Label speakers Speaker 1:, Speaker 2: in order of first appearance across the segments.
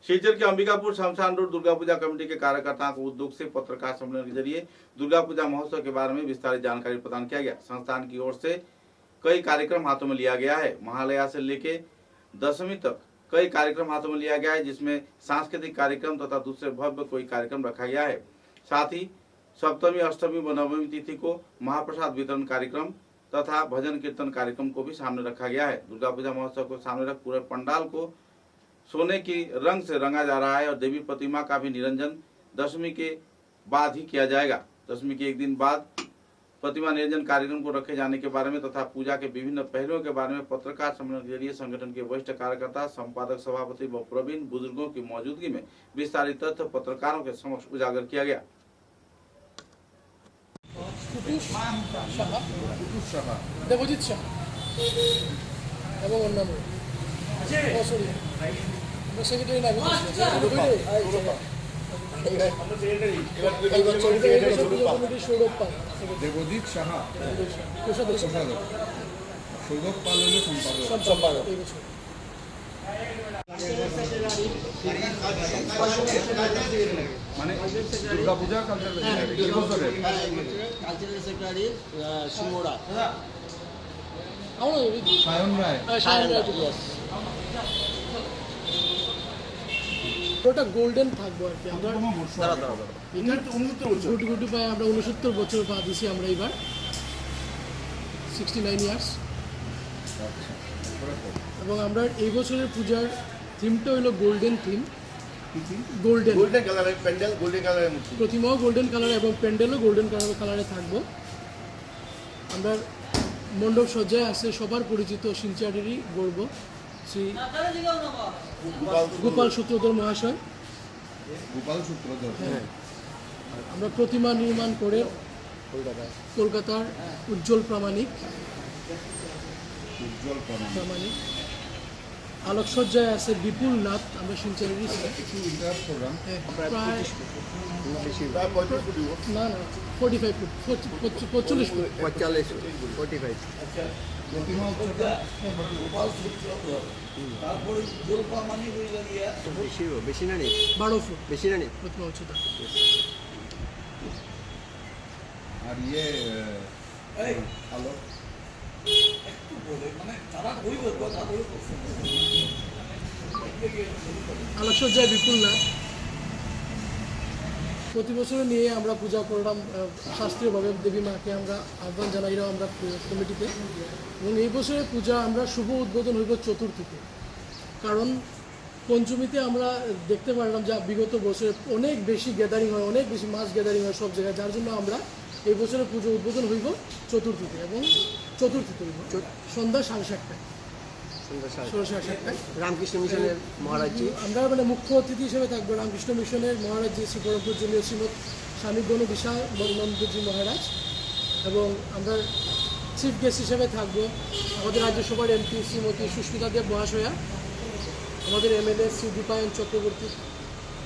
Speaker 1: शिवचर के अंबिकापुर शमशान road Durga Puja committee के कार्यकर्ताओं को उद्योग से पत्रकार सम्मेलन के जरिए दुर्गा पूजा महोत्सव के बारे में विस्तारित जानकारी प्रदान किया गया। संस्थान की ओर से कई कार्यक्रम हाथों में लिया गया है। महालया से लेकर दशमी तक कई कार्यक्रम हाथों में लिया गया है, जिसमें सांस्कृतिक कार्यक्रम तथा दूसरे भव्य कोई कार्यक्रम रखा गया है। साथ ही सप्तमी, अष्टमी व नवमी तिथि को महाप्रसाद वितरण कार्यक्रम तथा भजन कीर्तन कार्यक्रम को भी सामने रखा गया है। दुर्गा पूजा महोत्सव को सामने रख पूरे पंडाल को सोने की रंग से रंगा जा रहा है और देवी प्रतिमा का भी निरंजन दशमी के बाद ही किया जाएगा। दशमी के एक दिन बाद प्रतिमा निरंजन कार्यक्रम को रखे जाने के बारे में तथा पूजा के विभिन्न पहलुओं के बारे में पत्रकार सम्मेलन के जरिए संगठन के वरिष्ठ कार्यकर्ता, संपादक, सभापति व प्रवीण बुजुर्गों की मौजूदगी में विस्तारित तथ्य पत्रकारों के समक्ष उजागर किया गया।
Speaker 2: দেবজিৎ শাহ এবং অন্যান্য সেক্রেটারি না সৌরভ পাল,
Speaker 3: দেবজিৎ সাহা, সৌরভ পাল হল সম্পাদক। মানে দুর্গা পূজা কালচারাল
Speaker 4: সেক্রেটারি সিমোড়া
Speaker 3: সায়ন রায়।
Speaker 2: ওটা গোল্ডেন থাকবো আর কি। আমরা গুটি গুটি পায়ে আমরা 69 বছর পা দিছি আমরা এবার 69 ইয়ার্স। এবং আমরা এই বছরের পূজার থিমটা হলো গোল্ডেন থিম। গোল্ডেন
Speaker 5: কালারের প্যান্ডেল, গোল্ডেন কালারের মূর্তি,
Speaker 2: প্রতিমাও গোল্ডেন কালার এবং প্যান্ডেলও গোল্ডেন কালারে থাকবো। আমরা মণ্ডপ সজ্জায় আছে সবার পরিচিত শিলচরেরই গর্ব শ্রী গোপাল সূত্রধর মহাশয়।
Speaker 3: গোপাল সূত্রধর।
Speaker 2: হ্যাঁ, আমরা প্রতিমা নির্মাণ করে কলকাতার উজ্জ্বল প্রামাণিক আলোকসজ্জায় আছে বিপুল নাথ। আমরা শিলচরেরই প্রায় না 45 ফুট 45 ফুট
Speaker 4: 45 বেশি না
Speaker 2: 12 ফুট
Speaker 4: বেশি না
Speaker 2: প্রতিমা উচ্চতা।
Speaker 3: আর আলো
Speaker 2: আলোকসজ্জায় বিপুল নাথ। প্রতি বছর নিয়ে আমরা পূজা করলাম শাস্ত্রীয়ভাবে দেবী মাকে আমরা আহ্বান জানাইলাম আমরা কমিটিতে। এবং এই বছরের পূজা আমরা শুভ উদ্বোধন হইব চতুর্থীতে। কারণ পঞ্চমীতে আমরা দেখতে পারলাম যে বিগত বছরে অনেক বেশি গ্যাদারিং হয়, অনেক বেশি মাস গ্যাদারিং হয় সব জায়গায়, যার জন্য আমরা এই বছরের পুজো উদ্বোধন হইব চতুর্থীতে। এবং চতুর্থীতে হইব সন্ধ্যা 7:30টায়, 7:30টায়
Speaker 4: রামকৃষ্ণ মিশনের মহারাজজি।
Speaker 2: আমরা মানে মুখ্য অতিথি হিসেবে থাকবো রামকৃষ্ণ মিশনের মহারাজজি শ্রী পরমপূজনীয় শ্রীমৎ স্বামী গণবিশা নন্দজি মহারাজ। এবং আমরা চিফ গেস্ট হিসেবে থাকবো আমাদের রাজ্যসভার এমপি শ্রীমতী সুস্মিতা দেব মহাশয়া, আমাদের এমএলএ শ্রী দীপায়ন চক্রবর্তী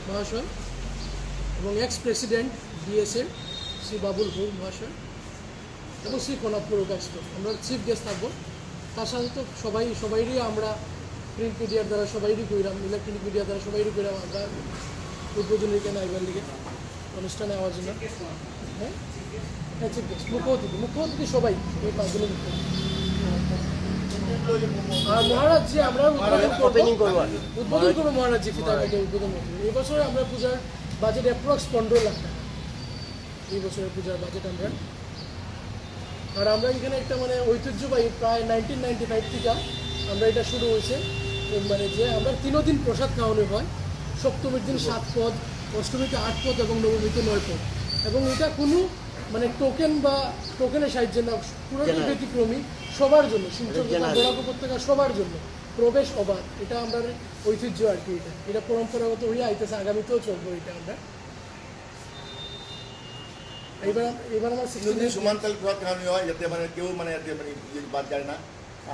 Speaker 2: মহাশয় এবং ex president DSA Shri Babul Bhour মহাশয় এবং শ্রী কনকপুর উপাস্ত। আমরা চিফ গেস্ট থাকবো। তার সাথে তো সবাইরই আমরা প্রিন্ট মিডিয়ার দ্বারা সবাইরই কইলাম, ইলেকট্রনিক মিডিয়ার দ্বারা সবাইরই কইলাম আমরা উদ্বোধনের কেন আইবার লিগে অনুষ্ঠানে আওয়ার জন্য। হ্যাঁ হ্যাঁ, চিফ গেস্ট মুখ্যমন্ত্রী সবাই এই 5 জনের আর মহারাজজি আমরা উদ্বোধন করবো। মহারাজজি ফিতাকে উদ্বোধন করবো। এই বছরে আমরা পূজার বাজেট অ্যাপ্রক্স 15 লাখ টাকা এই বছরের পূজার বাজেট আমরা। আর আমরা এখানে একটা মানে ঐতিহ্যবাহী প্রায় 1995 থেকে আমরা এটা শুরু হয়েছে। মানে যে আমরা 3 দিন প্রসাদ খাওয়ানো হয়। সপ্তমীর দিন 7 পদ, অষ্টমীতে 8 পদ এবং নবমীতে 9 পদ। এবং এটা কোনো মানে টোকেনের সাহায্যে না, পুরোটাই ব্যতিক্রমী সবার জন্য, শিলচর বরাক উপত্যকা সবার জন্য প্রবেশ অবাধ। এটা আমরা ঐতিহ্য আর কি। এটা পরম্পরাগত হয়ে আইতেছে, আগামীতেও চলবো এটা আমরা। এবার আমার
Speaker 5: সমান্তরাল প্রসাদ খাওয়ানো হয় যাতে মানে কেউ মানে বাদ যায় না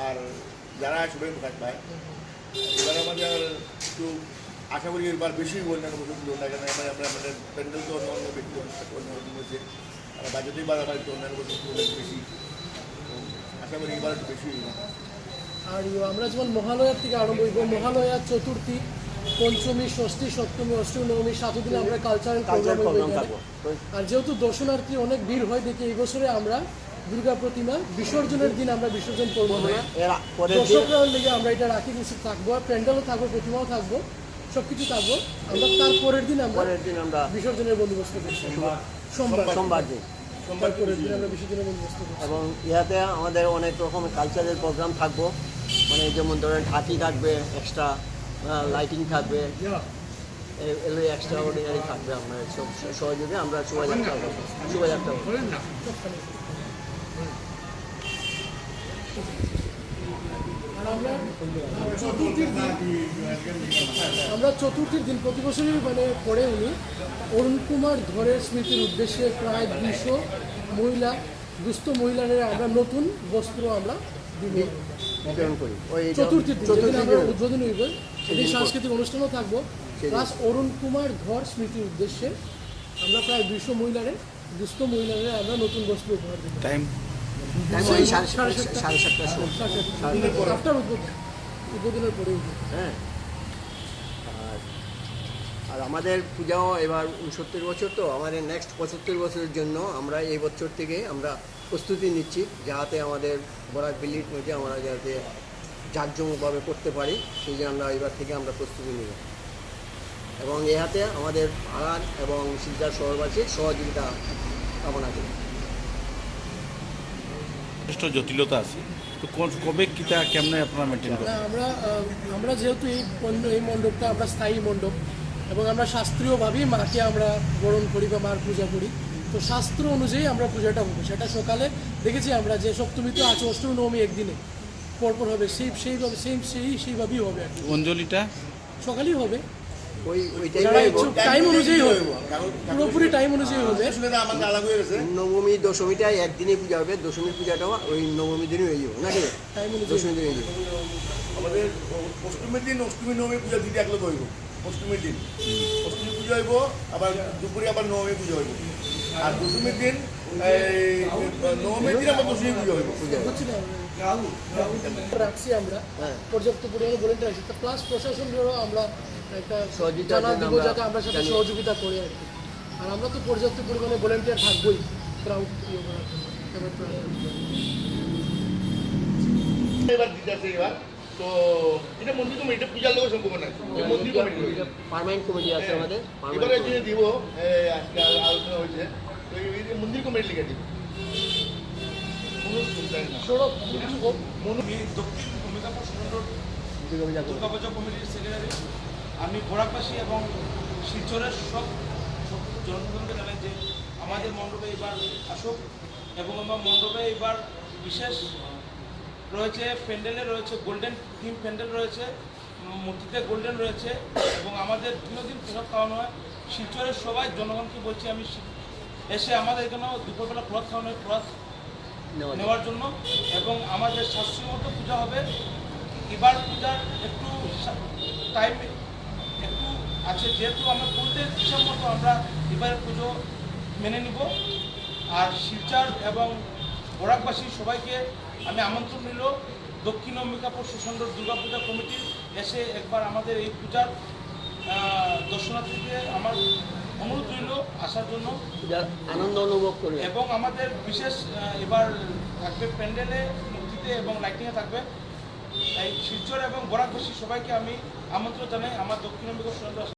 Speaker 5: আর যারা সবাই প্রসাদ পায়। এবার আমাদের একটু আশা করি এবার বেশি অন্যান্য বছর তুলনায় না, কেন মানে আমরা আমাদের প্যান্ডেল তো অন্য ব্যক্তি অন্যরকম হয়েছে আর বাজেটে এবার আমার একটু অন্যান্য বছর তুলনায় বেশি, আশা করি এবার একটু বেশি।
Speaker 2: আর আমরা যেমন মহালয়ার থেকে আরম্ভ হইব, মহালয়া, চতুর্থী পঞ্চমী, ষষ্ঠী, সপ্তমী, অষ্টমী, নবমী 7 দিন আমরা কালচারাল
Speaker 4: কালচার
Speaker 2: প্রোগ্রাম
Speaker 4: প্রোগ্রাম থাকবো।
Speaker 2: আর যেহেতু দর্শনার্থী অনেক ভিড় হয় দেখে এই বছরে আমরা দুর্গা প্রতিমা বিসর্জনের দিন আমরা বিসর্জন করবো না,
Speaker 4: এর পরের দিন
Speaker 2: দর্শকরা লেগে আমরা এটা রাখি কিছু থাকবো, প্যান্ডেলও থাকবো, প্রতিমাও থাকবো, সব কিছু থাকবো। আমরা তারপরের দিন আমরা বিসর্জনের বন্দোবস্ত করছি
Speaker 4: সোমবার দিন।
Speaker 2: তারপরের দিন আমরা বিসর্জনের বন্দোবস্ত করছি।
Speaker 4: এবং ইহাতে আমাদের অনেক রকম কালচারাল প্রোগ্রাম থাকবো, মানে যেমন ধরেন ঢাকি থাকবে, এক্সট্রা লাইটিং থাকবে, এগুলো এক্সট্রা অর্ডিনারি থাকবে। আমরা সব সহযোগে আমরা শোভাযাত্রা করবো।
Speaker 2: আর আমরা চতুর্থীর দিন প্রতি বছরই মানে পরে উনি অরুণ কুমার ধরের স্মৃতির উদ্দেশ্যে প্রায় 200 মহিলা, দুস্থ মহিলাদের আমরা নতুন বস্ত্র আমরা দিব
Speaker 4: বিতরণ করি। ওই
Speaker 2: চতুর্থীর দিন, যেদিন
Speaker 4: চতুর্থী
Speaker 2: আমরা
Speaker 4: দিন
Speaker 2: উদ্বোধন হইব সেদিন সাংস্কৃতিক অনুষ্ঠানও থাকবো। প্লাস অরুণ কুমার ধর স্মৃতির উদ্দেশ্যে আমরা প্রায় 200 মহিলাদের, দুস্থ মহিলাদের আমরা নতুন বস্ত্র উপহার দেবো।
Speaker 4: টাইম ওই 7:30টার সময়।
Speaker 2: আফটার উদ্বোধনের পরে।
Speaker 4: হ্যাঁ, আর আমাদের পূজাও এবার 69 বছর, তো আমাদের নেক্সট 75 বছরের জন্য আমরা এই বছর থেকে আমরা প্রস্তুতি নিচ্ছি, যাতে আমাদের বরাক বিলির মধ্যে আমরা যাতে জাঁকজমকভাবে করতে পারি, সেই জন্য আমরা এবার থেকে আমরা প্রস্তুতি নিব। এবং ইহাতে আমাদের পাড়ার এবং শিলচর শহরবাসীর সহযোগিতা কামনা করি।
Speaker 1: যথেষ্ট জটিলতা আছে, তো কবে কিতা কেমনে আপনারা মেনটেন করেন?
Speaker 2: না, আমরা যেহেতু এই মণ্ডপটা আমরা স্থায়ী মণ্ডপ এবং আমরা শাস্ত্রীয়ভাবেই মাকে আমরা বরণ করি বা মার পূজা করি, তো শাস্ত্র অনুযায়ী আমরা পূজাটা হবে। সেটা সকালে দেখেছি আমরা যে সপ্তমী তো আছে, অষ্টমী নবমী একদিনে পরপর হবে, সেইভাবেই হবে আর কি।
Speaker 1: অঞ্জলিটা
Speaker 2: সকালেই হবে,
Speaker 4: ওইটাই
Speaker 2: টাইম অনুযায়ী হবে, পুরোপুরি টাইম অনুযায়ী হবে।
Speaker 5: সুবিধা আমাদের আলাদা হয়ে গেছে।
Speaker 4: নবমী দশমীটা একদিনই পূজা হবে, দশমীর পূজাটাও ওই নবমী দিনই হয়ে যাবে নাকি?
Speaker 2: টাইম অনুযায়ী
Speaker 4: দশমী দিন হয়ে যাবে।
Speaker 5: আমাদের অষ্টমীর দিন অষ্টমী নবমী পূজা দিতে একলগে হইব। অষ্টমীর দিন অষ্টমী পুজো হইব, আবার দুপুরে আবার নবমী পুজো হইব। আর দশমীর দিন নবমীর দিন আবার দশমী পুজো হইব।
Speaker 2: বুঝছি না, রাখছি আমরা
Speaker 4: হ্যাঁ।
Speaker 2: পর্যাপ্ত পরিমাণে ভলেন্টিয়ার রাখছি, প্লাস প্রশাসনেরও আমরা একটা
Speaker 4: সহযোগিতার
Speaker 2: জানা
Speaker 4: জন্য
Speaker 2: দিব
Speaker 4: আমরা
Speaker 2: যাতে আমরা সাথে
Speaker 4: জানি।
Speaker 2: সহযোগিতা করি আর কি। আর আমরা তো পর্যাপ্ত পরিমাণে ভলেন্টিয়ার থাকবোই ক্রাউড ইয়ে করার জন্য।
Speaker 5: এবার দিতে আছে এবার তো এটা মন্দির কমিটি, এটা পূজার লোক সম্ভব না, মন্দির কমিটি
Speaker 4: পার্মানেন্ট কমিটি আছে আমাদের,
Speaker 5: এবারে যে দিব আজকে আলোচনা হয়েছে, তো এই যে মন্দির কমিটি লিখে দিব।
Speaker 2: সৌরভ কিছু হোক।
Speaker 6: দক্ষিণ অম্বিকাপুর সুন্দর দুর্গাপূজা কমিটির সেক্রেটারি। আমি বরাকবাসী এবং শিলচরের সব জনসাধারণকে জানাই যে আমাদের মণ্ডপে এবার আসুক, এবং আমার মণ্ডপে এবার বিশেষ রয়েছে, প্যান্ডেলে রয়েছে গোল্ডেন থিম প্যান্ডেল রয়েছে, মূর্তিতে গোল্ডেন রয়েছে, এবং আমাদের দিন প্রসাদ খাওয়ানো হয়। শিলচরের সবাই জনগণকে বলছি আমি এসে আমাদের এখানেও দুপুরবেলা প্রসাদ খাওয়ানো হয়, প্রসাদ নেওয়ার জন্য। এবং আমাদের শাস্ত্রীয় মতো পূজা হবে। এবার পূজার একটু টাইম একটু আছে, যেহেতু আমরা পূর্বের হিসাব মতো আমরা এবারের পুজো মেনে নিব। আর শিলচর এবং বরাকবাসী সবাইকে আমি আমন্ত্রণ নিল দক্ষিণ অম্বিকাপুর সুন্দর দুর্গাপূজা কমিটি এসে একবার আমাদের এই পূজার দর্শনার্থীদের আমার অনুরোধ রইল আসার জন্য,
Speaker 4: আনন্দ অনুভব করবে।
Speaker 6: এবং আমাদের বিশেষ এবার থাকবে প্যান্ডেলে, মূর্তিতে এবং লাইটিংয়ে থাকবে। এই শিলচর এবং বরাকবাসী সবাইকে আমি আমন্ত্রণ জানাই আমার দক্ষিণ অম্বিকাপুর সুন্দর